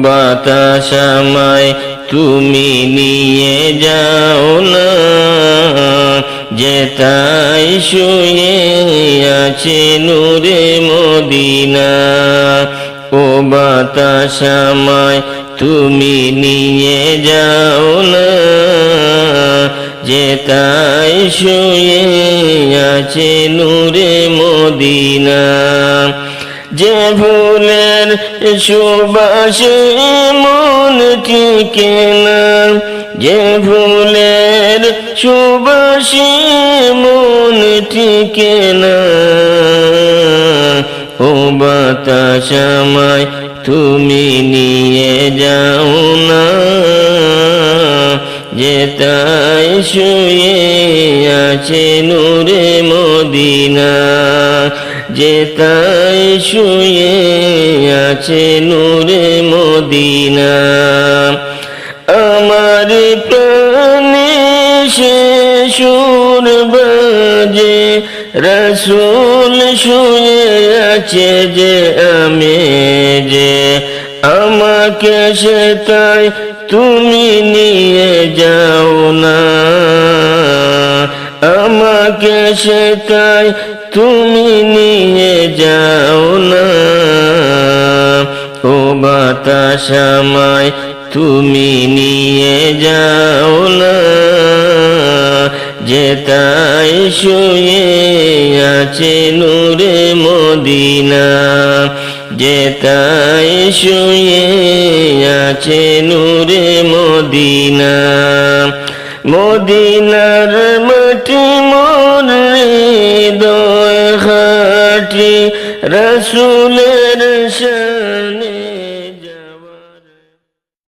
বাতাস আমায় তুমি নিয়ে যাও না, যেথায় শুয়ে আছে নূরে মদিনা। ও বাতাস আমায় তুমি নিয়ে যাও না, যেথায় শুয়ে আছে নূরে মদিনা। যে ফুলের সুবাসে মন টিকে না, যে ফুলের সুবাসে মন টিকে না। ও বাতাস আমায় তুমি নিয়ে যাও না, যেথায় শুয়ে আছে নূরে মদিনা, যেথায় শুয়ে আছে নূরে মদিনা। আমার প্রাণে সে সুর বাজে, রাসূল শুয়ে আছে যে আমি যে, আমাকে সেথায় তুমি নিয়ে যাও না, আমাকে সেথায় তুমি নিয়ে যাও না। ও বাতাস আমায় তুমি নিয়ে যাও না, যেথায় শুয়ে আছে নূরে মদিনা, যেথায় শুয়ে আছে নূরে মদিনা। মদিনার মাটি মোর হৃদয় খাটি, রাসূলের শানে